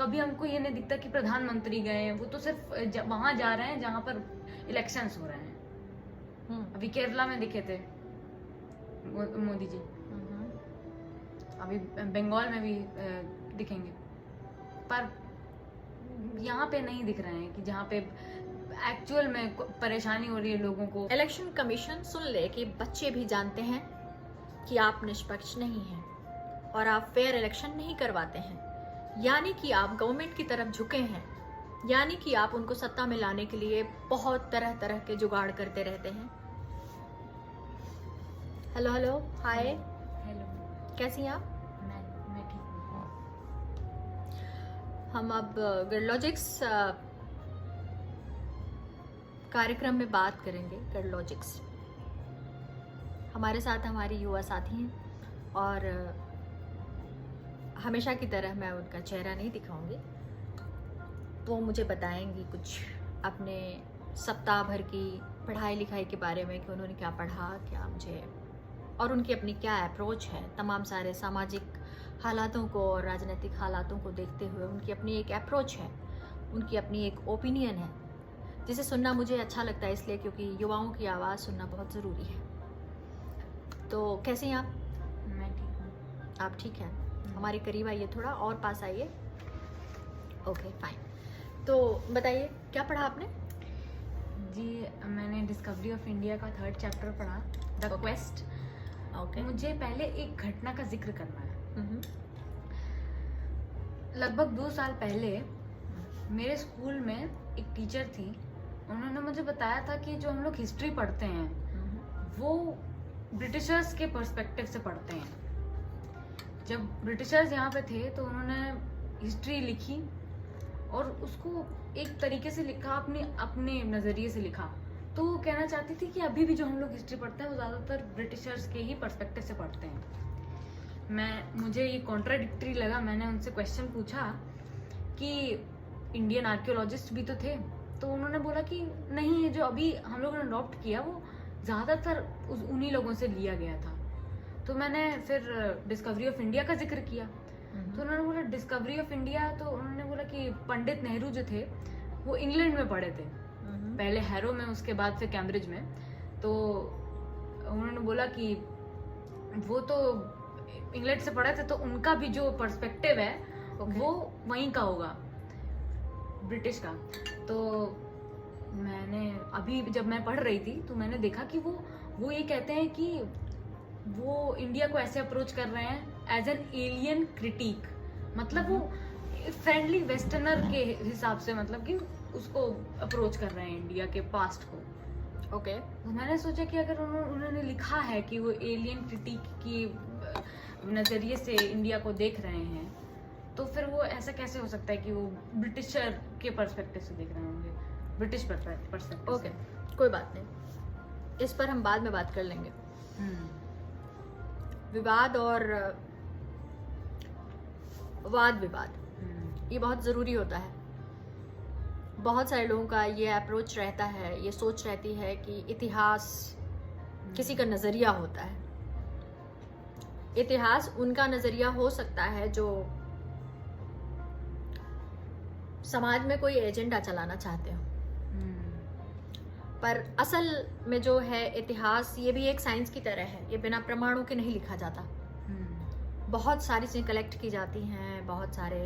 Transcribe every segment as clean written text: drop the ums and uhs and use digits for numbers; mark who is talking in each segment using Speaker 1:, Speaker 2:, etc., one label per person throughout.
Speaker 1: कभी हमको ये नहीं दिखता कि प्रधानमंत्री गए हैं, वो तो सिर्फ वहां जा रहे हैं जहां पर इलेक्शंस हो रहे हैं। अभी केरला में दिखे थे मोदी जी, अभी बंगाल में भी दिखेंगे, पर यहाँ पे नहीं दिख रहे हैं कि जहाँ पे एक्चुअल में परेशानी हो रही है लोगों को।
Speaker 2: इलेक्शन कमीशन सुन ले कि बच्चे भी जानते हैं कि आप निष्पक्ष नहीं हैं और आप फेयर इलेक्शन नहीं करवाते हैं, यानी कि आप गवर्नमेंट की तरफ झुके हैं, यानी कि आप उनको सत्ता में लाने के लिए बहुत तरह तरह के जुगाड़ करते रहते हैं। हेलो हेलो, हाय,
Speaker 1: हेलो,
Speaker 2: कैसी हैं आप?
Speaker 1: मैं ठीक हूँ।
Speaker 2: हम अब गडलॉजिक्स कार्यक्रम में बात करेंगे। गडलॉजिक्स हमारे साथ हमारी युवा साथी हैं और हमेशा की तरह मैं उनका चेहरा नहीं दिखाऊंगी, वो मुझे बताएंगी कुछ अपने सप्ताह भर की पढ़ाई लिखाई के बारे में कि उन्होंने क्या पढ़ा, क्या मुझे, और उनकी अपनी क्या अप्रोच है तमाम सारे सामाजिक हालातों को और राजनीतिक हालातों को देखते हुए। उनकी अपनी एक अप्रोच है, उनकी अपनी एक ओपिनियन है, जिसे सुनना मुझे अच्छा लगता है, इसलिए क्योंकि युवाओं की आवाज़ सुनना बहुत ज़रूरी है। तो कैसे हैं आप?
Speaker 1: मैं ठीक हूँ।
Speaker 2: आप ठीक हैं? हमारे करीब आइए, थोड़ा और पास आइए। Okay fine. तो बताइए क्या पढ़ा आपने?
Speaker 1: जी, मैंने डिस्कवरी ऑफ इंडिया का 3rd चैप्टर पढ़ा, द क्वेस्ट।
Speaker 2: ओके।
Speaker 1: मुझे पहले एक घटना का जिक्र करना है। लगभग 2 साल पहले मेरे स्कूल में एक टीचर थी, उन्होंने मुझे बताया था कि जो हम लोग हिस्ट्री पढ़ते हैं वो ब्रिटिशर्स के पर्सपेक्टिव से पढ़ते हैं। जब ब्रिटिशर्स यहाँ पे थे तो उन्होंने हिस्ट्री लिखी और उसको एक तरीके से लिखा, अपने नज़रिए से लिखा। तो वो कहना चाहती थी कि अभी भी जो हम लोग हिस्ट्री पढ़ते हैं वो ज़्यादातर ब्रिटिशर्स के ही पर्सपेक्टिव से पढ़ते हैं। मुझे ये कॉन्ट्राडिक्टरी लगा। मैंने उनसे क्वेश्चन पूछा कि इंडियन आर्कियोलॉजिस्ट भी तो थे, तो उन्होंने बोला कि नहीं, ये जो अभी हम लोगों ने अडॉप्ट किया वो ज़्यादातर उन्हीं लोगों से लिया गया था। तो मैंने फिर डिस्कवरी ऑफ इंडिया का जिक्र किया, तो उन्होंने बोला डिस्कवरी ऑफ इंडिया, तो उन्होंने बोला कि पंडित नेहरू जो थे वो इंग्लैंड में पढ़े थे, पहले हैरो में, उसके बाद फिर कैम्ब्रिज में। तो उन्होंने बोला कि वो तो इंग्लैंड से पढ़े थे, तो उनका भी जो पर्सपेक्टिव है वो वहीं का होगा, ब्रिटिश का। तो मैंने अभी जब मैं पढ़ रही थी तो मैंने देखा कि वो ये कहते हैं कि वो इंडिया को ऐसे अप्रोच कर रहे हैं एज एन एलियन क्रिटिक, मतलब वो फ्रेंडली वेस्टर्नर के हिसाब से, मतलब कि उसको अप्रोच कर रहे हैं इंडिया के पास्ट को।
Speaker 2: ओके।
Speaker 1: तो मैंने सोचा कि अगर उन्होंने लिखा है कि वो एलियन क्रिटिक की नज़रिए से इंडिया को देख रहे हैं, तो फिर वो ऐसा कैसे हो सकता है कि वो ब्रिटिशर के पर्सपेक्टिव से देख रहे होंगे, ब्रिटिश पर्सपेक्टिव।
Speaker 2: ओके, कोई बात नहीं, इस पर हम बाद में बात कर लेंगे। विवाद और वाद विवाद ये बहुत ज़रूरी होता है। बहुत सारे लोगों का ये अप्रोच रहता है, ये सोच रहती है कि इतिहास किसी का नज़रिया होता है। इतिहास उनका नज़रिया हो सकता है जो समाज में कोई एजेंडा चलाना चाहते हो, पर असल में जो है इतिहास, ये भी एक साइंस की तरह है, ये बिना प्रमाणों के नहीं लिखा जाता। बहुत सारी चीज़ें कलेक्ट की जाती हैं, बहुत सारे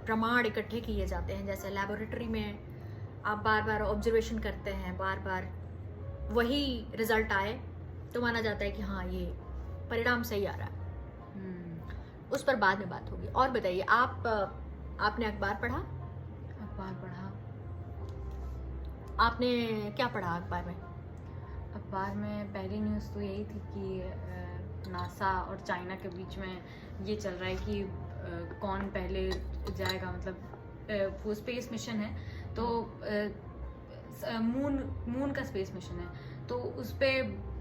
Speaker 2: प्रमाण इकट्ठे किए जाते हैं। जैसे लेबोरेटरी में आप बार बार ऑब्जर्वेशन करते हैं, बार बार वही रिजल्ट आए तो माना जाता है कि हाँ ये परिणाम सही आ रहा है। उस पर बाद में बात होगी। और बताइए, आपने अखबार पढ़ा?
Speaker 1: अखबार पढ़ा।
Speaker 2: आपने क्या पढ़ा अखबार में?
Speaker 1: अखबार में पहली न्यूज़ तो यही थी कि नासा और चाइना के बीच में ये चल रहा है कि कौन पहले जाएगा, मतलब वो स्पेस मिशन है, तो मून का स्पेस मिशन है, तो उस पे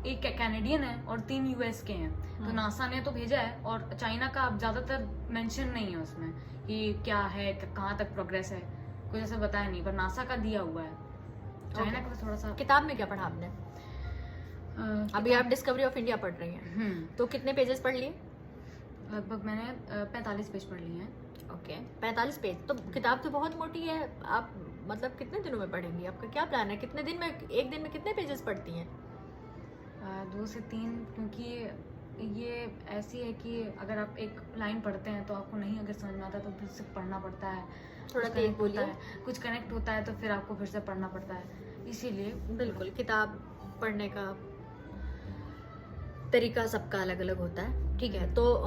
Speaker 1: एक कैनेडियन है और 3 यूएस के हैं। तो नासा ने तो भेजा है और चाइना का अब ज़्यादातर मेंशन नहीं है उसमें कि क्या है, कहाँ तक प्रोग्रेस है, कुछ ऐसा बताया नहीं, पर नासा का दिया हुआ है। चाइना का थोड़ा सा।
Speaker 2: किताब में क्या पढ़ा आपने? अभी आप डिस्कवरी ऑफ इंडिया पढ़ रही हैं, तो कितने पेजेस पढ़ लिए?
Speaker 1: लगभग मैंने 45 पेज पढ़ लिए हैं।
Speaker 2: ओके 45 पेज तो किताब तो बहुत मोटी है। आप मतलब कितने दिनों में पढ़ेंगी? आपका क्या प्लान है? कितने दिन में, एक दिन में कितने पेजेस पढ़ती हैं?
Speaker 1: 2 से 3, क्योंकि ये ऐसी है कि अगर आप एक लाइन पढ़ते हैं तो आपको नहीं अगर समझ में आता तो फिर से पढ़ना पड़ता है।
Speaker 2: थोड़ा
Speaker 1: कुछ
Speaker 2: तेज
Speaker 1: connect होता
Speaker 2: बोलिए।
Speaker 1: है, कुछ कनेक्ट होता है तो फिर आपको फिर से पढ़ना पड़ता है, इसीलिए।
Speaker 2: बिल्कुल, किताब पढ़ने का तरीका सबका अलग अलग होता है, ठीक है। तो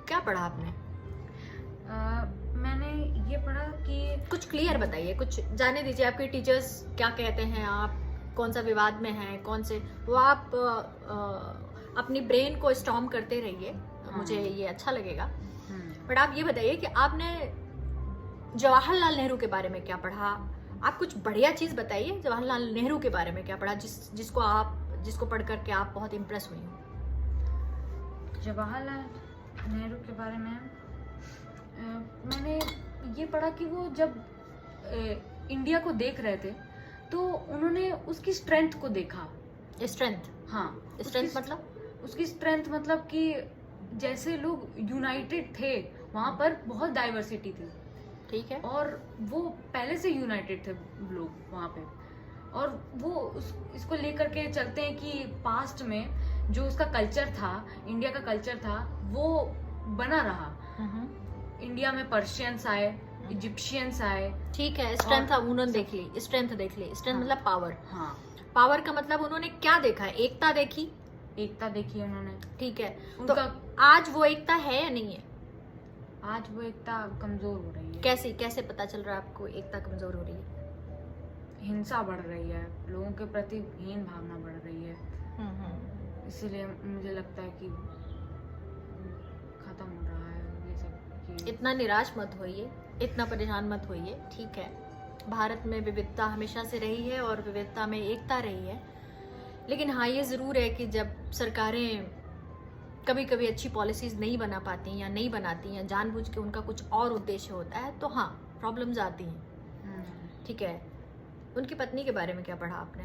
Speaker 2: क्या पढ़ा आपने?
Speaker 1: मैंने ये पढ़ा कि
Speaker 2: कुछ क्लियर बताइए, कुछ जाने दीजिए आपके टीचर्स क्या कहते हैं, आप कौन सा विवाद में हैं, कौन से वो आप अपनी ब्रेन को स्टॉर्म करते रहिए। मुझे ये अच्छा लगेगा। बट आप ये बताइए कि आपने जवाहरलाल नेहरू के बारे में क्या पढ़ा? आप कुछ बढ़िया चीज बताइए जवाहरलाल नेहरू के बारे में क्या पढ़ा, जिसको पढ़ करके आप बहुत इम्प्रेस हुई हो।
Speaker 1: जवाहरलाल नेहरू के बारे में मैंने ये पढ़ा कि वो जब इंडिया को देख रहे थे तो उन्होंने उसकी स्ट्रेंथ को देखा।
Speaker 2: स्ट्रेंथ?
Speaker 1: हाँ,
Speaker 2: स्ट्रेंथ मतलब?
Speaker 1: उसकी स्ट्रेंथ मतलब कि जैसे लोग यूनाइटेड थे, वहां पर बहुत डाइवर्सिटी थी,
Speaker 2: ठीक है।
Speaker 1: और वो पहले से यूनाइटेड थे लोग वहां पे, और वो इसको लेकर के चलते हैं कि पास्ट में जो उसका कल्चर था, इंडिया का कल्चर था, वो बना रहा। इंडिया में पर्शियंस आए, इजिप्शियंस आए,
Speaker 2: ठीक है। स्ट्रेंथ उन्होंने देख ली, स्ट्रेंथ देख ली। स्ट्रेंथ
Speaker 1: हाँ,
Speaker 2: मतलब पावर।
Speaker 1: हाँ,
Speaker 2: पावर का मतलब उन्होंने क्या देखा? एकता देखी।
Speaker 1: एकता देखी उन्होंने,
Speaker 2: ठीक है।
Speaker 1: उनका
Speaker 2: तो आज वो एकता है या नहीं है?
Speaker 1: आज वो एकता कमजोर हो रही है।
Speaker 2: कैसे पता चल रहा है आपको एकता कमजोर हो रही है?
Speaker 1: हिंसा बढ़ रही है, लोगों के प्रति हीन भावना बढ़ रही है, इसीलिए मुझे लगता है कि खत्म हो रहा है ये सब।
Speaker 2: इतना निराश मत होइए, इतना परेशान मत होइए, ठीक है। भारत में विविधता हमेशा से रही है और विविधता में एकता रही है। लेकिन हाँ, ये ज़रूर है कि जब सरकारें कभी कभी अच्छी पॉलिसीज नहीं बना पाती या नहीं बनाती हैं, जानबूझ के उनका कुछ और उद्देश्य होता है, तो हाँ प्रॉब्लम्स आती हैं, ठीक है। उनकी पत्नी के बारे में क्या पढ़ा आपने?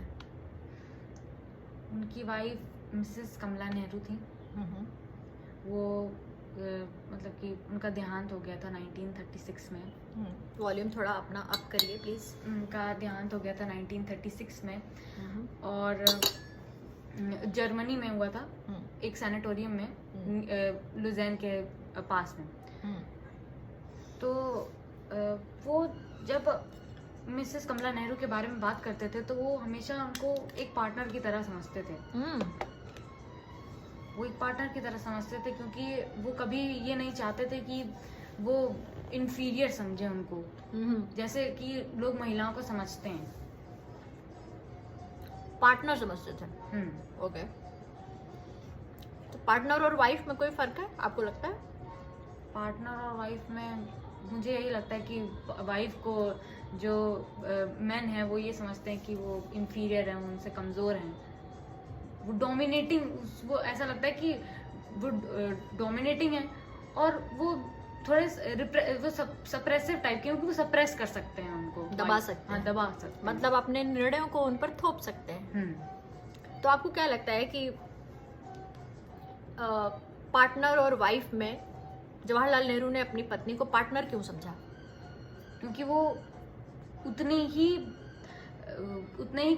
Speaker 1: उनकी वाइफ मिसेस कमला नेहरू थी। वो मतलब कि उनका देहांत हो गया था 1936 में।
Speaker 2: वॉल्यूम थोड़ा अपना अप करिए प्लीज।
Speaker 1: उनका देहांत हो गया था 1936 में, और जर्मनी में हुआ था, एक सैनिटोरियम में, लुज़ेन के पास में। तो वो जब मिसेस कमला नेहरू के बारे में बात करते थे तो वो हमेशा उनको एक पार्टनर की तरह समझते थे। वो एक पार्टनर की तरह समझते थे, क्योंकि वो कभी ये नहीं चाहते थे कि वो इंफीरियर समझे उनको, जैसे कि लोग महिलाओं को समझते हैं।
Speaker 2: पार्टनर समझते थे। ओके। तो पार्टनर और वाइफ में कोई फर्क है आपको लगता है?
Speaker 1: पार्टनर और वाइफ में मुझे यही लगता है कि वाइफ को जो मैन है वो ये समझते हैं कि वो इंफीरियर हैं, उनसे कमज़ोर हैं, वो डोमिनेटिंग, वो ऐसा लगता है कि वो डोमिनेटिंग है, और वो थोड़े वो सप्रेसिव टाइप के, क्योंकि वो सप्रेस कर सकते हैं, उनको
Speaker 2: दबा सकते हैं।
Speaker 1: हाँ, दबा सकते हैं,
Speaker 2: मतलब अपने निर्णयों को उन पर थोप सकते हैं। तो आपको क्या लगता है कि पार्टनर और वाइफ में जवाहरलाल नेहरू ने अपनी पत्नी को पार्टनर क्यों समझा?
Speaker 1: क्योंकि वो उतने ही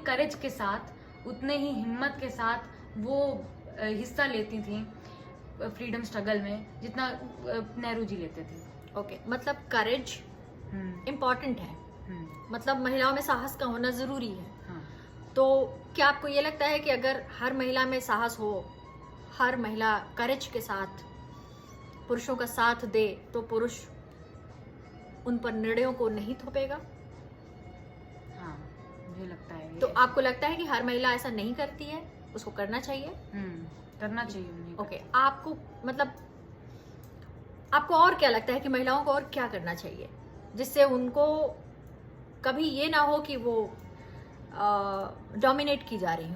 Speaker 1: करेज के साथ, उतने ही हिम्मत के साथ वो हिस्सा लेती थी फ्रीडम स्ट्रगल में, जितना नेहरू जी लेते थे।
Speaker 2: ओके, मतलब करेज इम्पोर्टेंट है, मतलब महिलाओं में साहस का होना जरूरी है।
Speaker 1: हाँ।
Speaker 2: तो क्या आपको ये लगता है कि अगर हर महिला में साहस हो, हर महिला करेज के साथ पुरुषों का साथ दे, तो पुरुष उन पर निर्णयों को नहीं थोपेगा?
Speaker 1: हाँ, मुझे लगता है।
Speaker 2: तो आपको लगता है कि हर महिला ऐसा नहीं करती है, उसको करना चाहिए?
Speaker 1: करना चाहिए उन्हें।
Speaker 2: ओके, आपको मतलब आपको और क्या लगता है कि महिलाओं को और क्या करना चाहिए जिससे उनको कभी ये ना हो कि वो डोमिनेट की जा रही हो?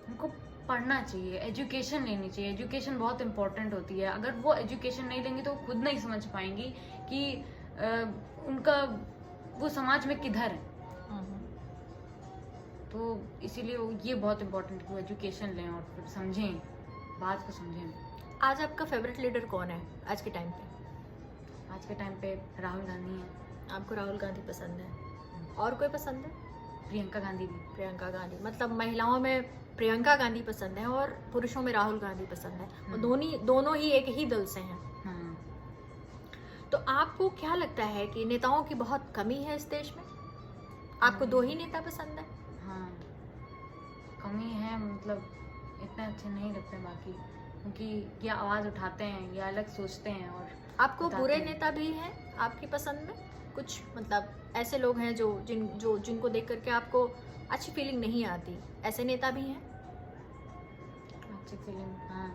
Speaker 1: उनको पढ़ना चाहिए, एजुकेशन लेनी चाहिए। एजुकेशन बहुत इम्पोर्टेंट होती है। अगर वो एजुकेशन नहीं लेंगी तो वो खुद नहीं समझ पाएंगी कि उनका वो समाज में किधर है। तो इसीलिए ये बहुत इम्पोर्टेंट है कि वो एजुकेशन लें और फिर समझें, बात को समझें।
Speaker 2: आज आपका फेवरेट लीडर कौन है आज के टाइम पे?
Speaker 1: आज के टाइम पे राहुल गांधी है।
Speaker 2: आपको राहुल गांधी पसंद है, और कोई पसंद है?
Speaker 1: प्रियंका गांधी भी।
Speaker 2: प्रियंका गांधी, मतलब महिलाओं में प्रियंका गांधी पसंद है और पुरुषों में राहुल गांधी पसंद है, और दोनों ही एक ही दल से हैं।
Speaker 1: हाँ।
Speaker 2: तो आपको क्या लगता है कि नेताओं की बहुत कमी है इस देश में? आपको दो ही नेता पसंद है?
Speaker 1: हाँ, कमी है, मतलब इतने अच्छे नहीं लगते बाकी, क्योंकि ये आवाज़ उठाते हैं, ये अलग सोचते हैं। और
Speaker 2: आपको बुरे नेता भी हैं आपकी पसंद में? कुछ मतलब ऐसे लोग हैं जिनको देख करके आपको अच्छी फीलिंग नहीं आती, ऐसे नेता भी हैं?
Speaker 1: अच्छी फीलिंग, हाँ।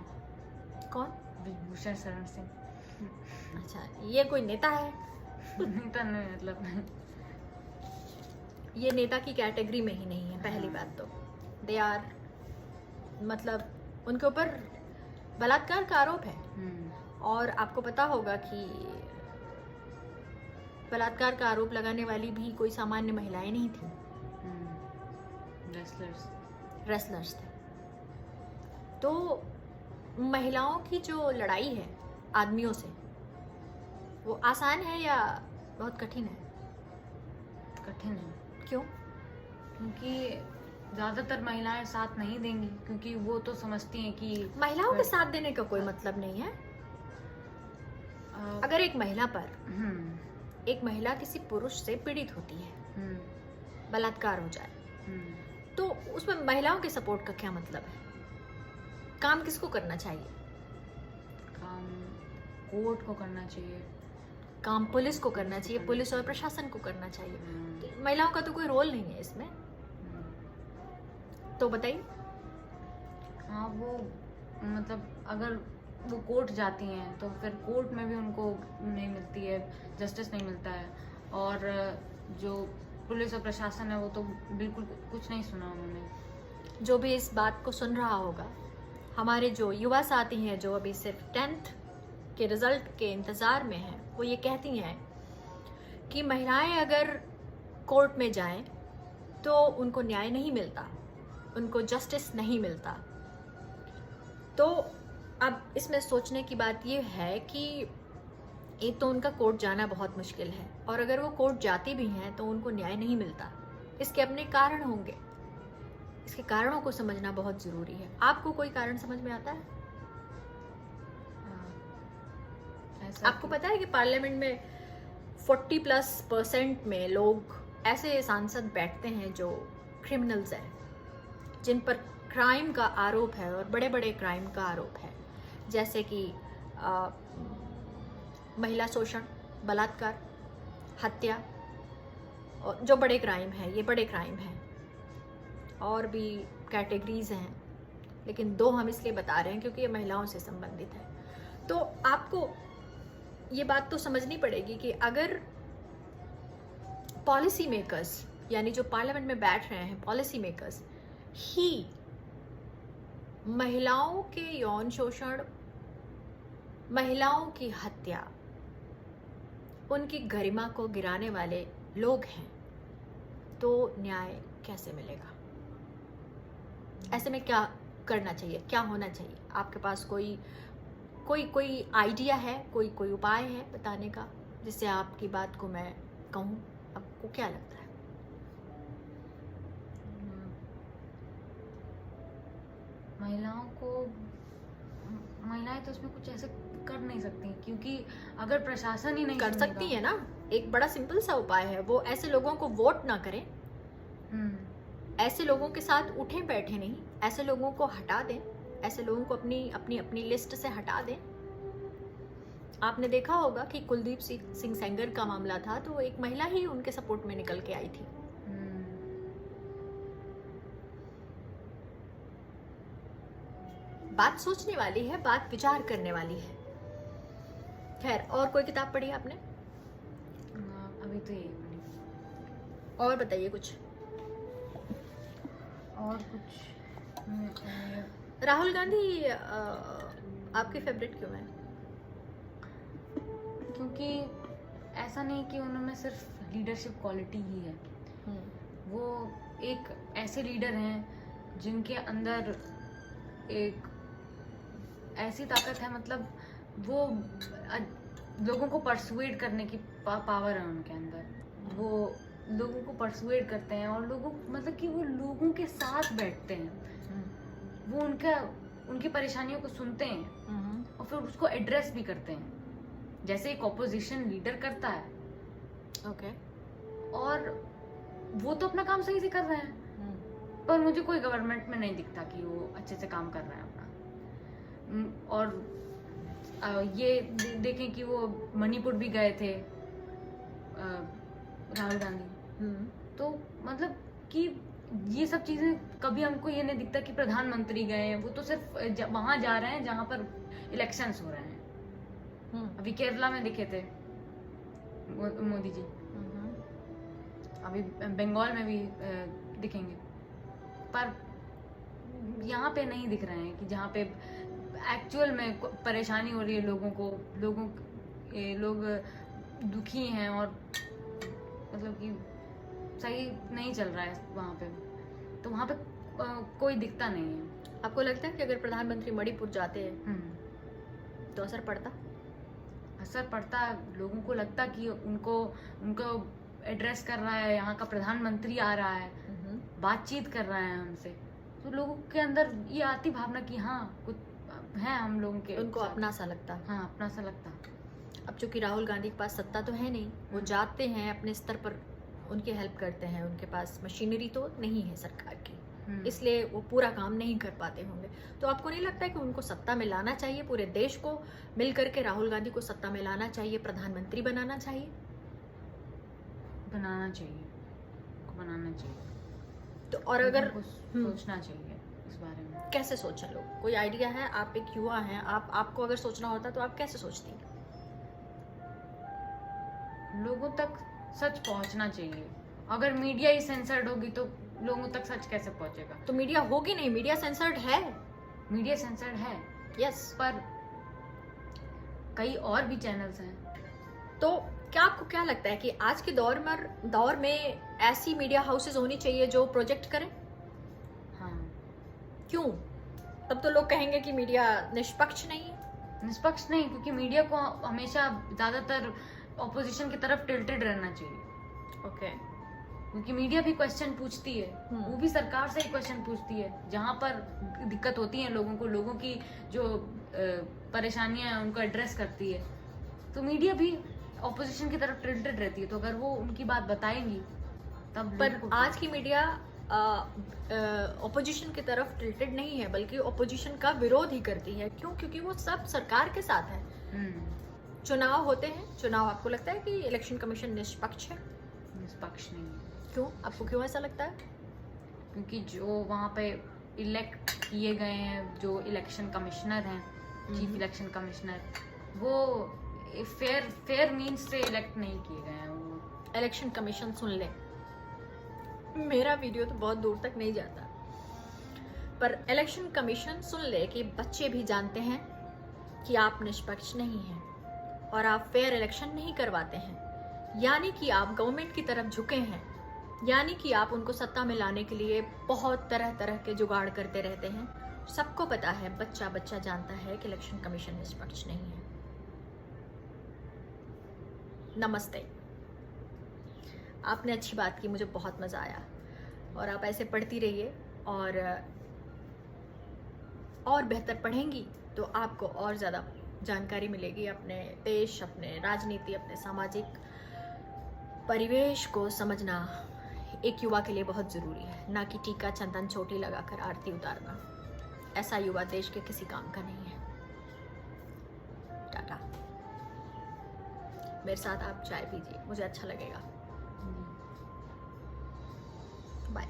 Speaker 2: कौन?
Speaker 1: विभूषण शरण सिंह।
Speaker 2: अच्छा, ये कोई नेता है?
Speaker 1: नेता नहीं, मतलब
Speaker 2: ये नेता की कैटेगरी में ही नहीं है। पहली बात तो दे आर, मतलब उनके ऊपर बलात्कार का आरोप है, और आपको पता होगा कि बलात्कार का आरोप लगाने वाली भी कोई सामान्य महिलाएं नहीं थी, रेसलर्स थे। तो महिलाओं की जो लड़ाई है आदमियों से, वो आसान है या बहुत कठिन है?
Speaker 1: कठिन है।
Speaker 2: क्यों?
Speaker 1: क्योंकि ज्यादातर महिलाएं साथ नहीं देंगी, क्योंकि वो तो समझती हैं कि
Speaker 2: महिलाओं के साथ देने का कोई मतलब नहीं है। अगर एक महिला किसी पुरुष से पीड़ित होती है, बलात्कार हो जाए, तो उसमें महिलाओं के सपोर्ट का क्या मतलब है? काम किसको करना चाहिए?
Speaker 1: काम कोर्ट को करना चाहिए,
Speaker 2: काम पुलिस को करना चाहिए, पुलिस और प्रशासन को करना चाहिए। तो महिलाओं का तो कोई रोल नहीं है इसमें, तो बताइए।
Speaker 1: हाँ, वो मतलब अगर वो कोर्ट जाती हैं तो फिर कोर्ट में भी उनको नहीं मिलती है, जस्टिस नहीं मिलता है, और जो पुलिस और प्रशासन है वो तो बिल्कुल कुछ नहीं सुना उन्होंने।
Speaker 2: जो भी इस बात को सुन रहा होगा, हमारे जो युवा साथी हैं जो अभी सिर्फ 10th के रिजल्ट के इंतज़ार में हैं, वो ये कहती हैं कि महिलाएं अगर कोर्ट में जाएं तो उनको न्याय नहीं मिलता, उनको जस्टिस नहीं मिलता। तो अब इसमें सोचने की बात ये है कि एक तो उनका कोर्ट जाना बहुत मुश्किल है, और अगर वो कोर्ट जाती भी हैं तो उनको न्याय नहीं मिलता। इसके अपने कारण होंगे, इसके कारणों को समझना बहुत ज़रूरी है। आपको कोई कारण समझ में आता है? आपको पता है कि पार्लियामेंट में 40+% में लोग ऐसे सांसद बैठते हैं जो क्रिमिनल्स हैं, जिन पर क्राइम का आरोप है, और बड़े बड़े क्राइम का आरोप है, जैसे कि महिला शोषण, बलात्कार, हत्या, और जो बड़े क्राइम हैं, ये बड़े क्राइम हैं। और भी कैटेगरीज हैं, लेकिन दो हम इसलिए बता रहे हैं क्योंकि ये महिलाओं से संबंधित है। तो आपको ये बात तो समझनी पड़ेगी कि अगर पॉलिसी मेकर्स, यानी जो पार्लियामेंट में बैठ रहे हैं पॉलिसी मेकर्स ही महिलाओं के यौन शोषण, महिलाओं की हत्या, उनकी गरिमा को गिराने वाले लोग हैं, तो न्याय कैसे मिलेगा? ऐसे में क्या करना चाहिए, क्या होना चाहिए? आपके पास कोई आइडिया है, कोई उपाय है बताने का, जिससे आपकी बात को मैं कहूँ? आपको क्या लगता है?
Speaker 1: महिलाएं तो उसमें कुछ ऐसे कर नहीं सकती, क्योंकि अगर प्रशासन ही नहीं
Speaker 2: कर सकती है ना। एक बड़ा सिंपल सा उपाय है, वो ऐसे लोगों को वोट ना करें, ऐसे लोगों के साथ उठे बैठे नहीं, ऐसे लोगों को हटा दें, ऐसे लोगों को अपनी लिस्ट से हटा दें। आपने देखा होगा कि कुलदीप सिंह सेंगर का मामला था, तो एक महिला ही उनके सपोर्ट में निकल के आई थी। बात सोचने वाली है, बात विचार करने वाली है। खैर, और कोई किताब पढ़ी आपने?
Speaker 1: अभी तो यही पढ़ी।
Speaker 2: और बताइए कुछ।
Speaker 1: और कुछ
Speaker 2: राहुल गांधी आपके फेवरेट क्यों है?
Speaker 1: क्योंकि ऐसा नहीं कि उन्होंने सिर्फ लीडरशिप क्वालिटी ही है, वो एक ऐसे लीडर हैं जिनके अंदर एक ऐसी ताकत है, मतलब वो लोगों को परसुएड करने की पावर है उनके अंदर। वो लोगों को परसुएड करते हैं और लोगों, मतलब कि वो लोगों के साथ बैठते हैं, वो उनकी परेशानियों को सुनते हैं और फिर उसको एड्रेस भी करते हैं, जैसे एक ऑपोजिशन लीडर करता है।
Speaker 2: ओके।
Speaker 1: और वो तो अपना काम सही से कर रहे हैं, पर मुझे कोई गवर्नमेंट में नहीं दिखता कि वो अच्छे से काम कर रहे हैं अपना। और ये देखें कि वो मणिपुर भी गए थे राहुल गांधी, तो मतलब कि ये सब चीजें कभी हमको ये नहीं दिखता कि प्रधानमंत्री गए हैं। वो तो सिर्फ वहां जा रहे हैं जहां पर इलेक्शंस हो रहे हैं। अभी केरला में दिखे थे मोदी जी, अभी बंगाल में भी दिखेंगे, पर यहाँ पे नहीं दिख रहे हैं कि जहाँ पे एक्चुअल में परेशानी हो रही है लोगों को, लोग दुखी हैं और मतलब कि सही नहीं चल रहा है वहाँ पे, तो वहाँ पे कोई दिखता नहीं है।
Speaker 2: आपको लगता है कि अगर प्रधानमंत्री मणिपुर जाते हैं तो असर पड़ता?
Speaker 1: असर पड़ता, लोगों को लगता कि उनको एड्रेस कर रहा है, यहाँ का प्रधानमंत्री आ रहा है, बातचीत कर रहा है हमसे, तो लोगों के अंदर ये आती भावना कि हाँ कुछ है हम लोगों के,
Speaker 2: उनको अपना सा लगता।
Speaker 1: हाँ, अपना सा लगता।
Speaker 2: अब चूंकि राहुल गांधी के पास सत्ता तो है नहीं, वो जाते हैं अपने स्तर पर उनकी हेल्प करते हैं, उनके पास मशीनरी तो नहीं है सरकार की, इसलिए वो पूरा काम नहीं कर पाते होंगे। तो आपको नहीं लगता है कि उनको सत्ता में लाना चाहिए, पूरे देश को मिल करके राहुल गांधी को सत्ता में लाना चाहिए, प्रधानमंत्री बनाना चाहिए?
Speaker 1: बनाना चाहिए
Speaker 2: तो और अगर
Speaker 1: सोचना चाहिए इस बारे में।
Speaker 2: कैसे सोचें लोग? कोई आइडिया है? आप एक युवा हैं, आपको अगर सोचना होता तो आप कैसे सोचती हैं?
Speaker 1: लोगों तक सच पहुंचना चाहिए। अगर मीडिया ही सेंसर्ड होगी तो लोगों तक सच कैसे पहुंचेगा?
Speaker 2: तो मीडिया होगी नहीं, मीडिया सेंसर्ड है।
Speaker 1: मीडिया सेंसर्ड है,
Speaker 2: यस,
Speaker 1: पर कई और भी चैनल्स हैं।
Speaker 2: तो क्या आपको क्या लगता है कि आज के दौर में ऐसी मीडिया हाउसेज होनी चाहिए जो प्रोजेक्ट करें?
Speaker 1: हाँ।
Speaker 2: क्यों? तब तो लोग कहेंगे कि मीडिया निष्पक्ष नहीं है।
Speaker 1: निष्पक्ष नहीं, क्योंकि मीडिया को हमेशा ज्यादातर ऑपोजिशन की तरफ टिल्टेड रहना चाहिए।
Speaker 2: ओके।
Speaker 1: क्योंकि मीडिया भी क्वेश्चन पूछती है, वो भी सरकार से ही क्वेश्चन पूछती है, जहाँ पर दिक्कत होती है लोगों की जो परेशानियां हैं उनको एड्रेस करती है। तो मीडिया भी ऑपोजिशन की तरफ टिल्टेड रहती है, तो अगर वो उनकी बात बताएंगी तब।
Speaker 2: पर आज की मीडिया ऑपोजिशन की तरफ टिल्टेड नहीं है, बल्कि ऑपोजिशन का विरोध ही करती है। क्यों? क्योंकि वो सब सरकार के साथ है। चुनाव होते हैं, चुनाव आपको लगता है कि इलेक्शन कमीशन निष्पक्ष है?
Speaker 1: निष्पक्ष नहीं है।
Speaker 2: क्यों? आपको क्यों ऐसा लगता है?
Speaker 1: क्योंकि जो वहाँ पे इलेक्ट किए गए हैं, जो इलेक्शन कमिश्नर हैं, चीफ इलेक्शन कमिश्नर, वो फेयर मीन्स से इलेक्ट नहीं किए गए हैं। वो
Speaker 2: इलेक्शन कमीशन सुन ले, मेरा वीडियो तो बहुत दूर तक नहीं जाता, पर इलेक्शन कमीशन सुन ले कि बच्चे भी जानते हैं कि आप निष्पक्ष नहीं हैं और आप फेयर इलेक्शन नहीं करवाते हैं, यानी कि आप गवर्नमेंट की तरफ झुके हैं, यानी कि आप उनको सत्ता में लाने के लिए बहुत तरह तरह के जुगाड़ करते रहते हैं। सबको पता है, बच्चा बच्चा जानता है कि इलेक्शन कमीशन निष्पक्ष नहीं है। नमस्ते, आपने अच्छी बात की, मुझे बहुत मज़ा आया, और आप ऐसे पढ़ती रहिए और बेहतर पढ़ेंगी तो आपको और ज़्यादा जानकारी मिलेगी अपने देश, अपने राजनीति, अपने सामाजिक परिवेश को समझना एक युवा के लिए बहुत ज़रूरी है, ना कि टीका चंदन चोटी लगाकर आरती उतारना। ऐसा युवा देश के किसी काम का नहीं है। टाटा। मेरे साथ आप चाय पीजिए, मुझे अच्छा लगेगा। बाय।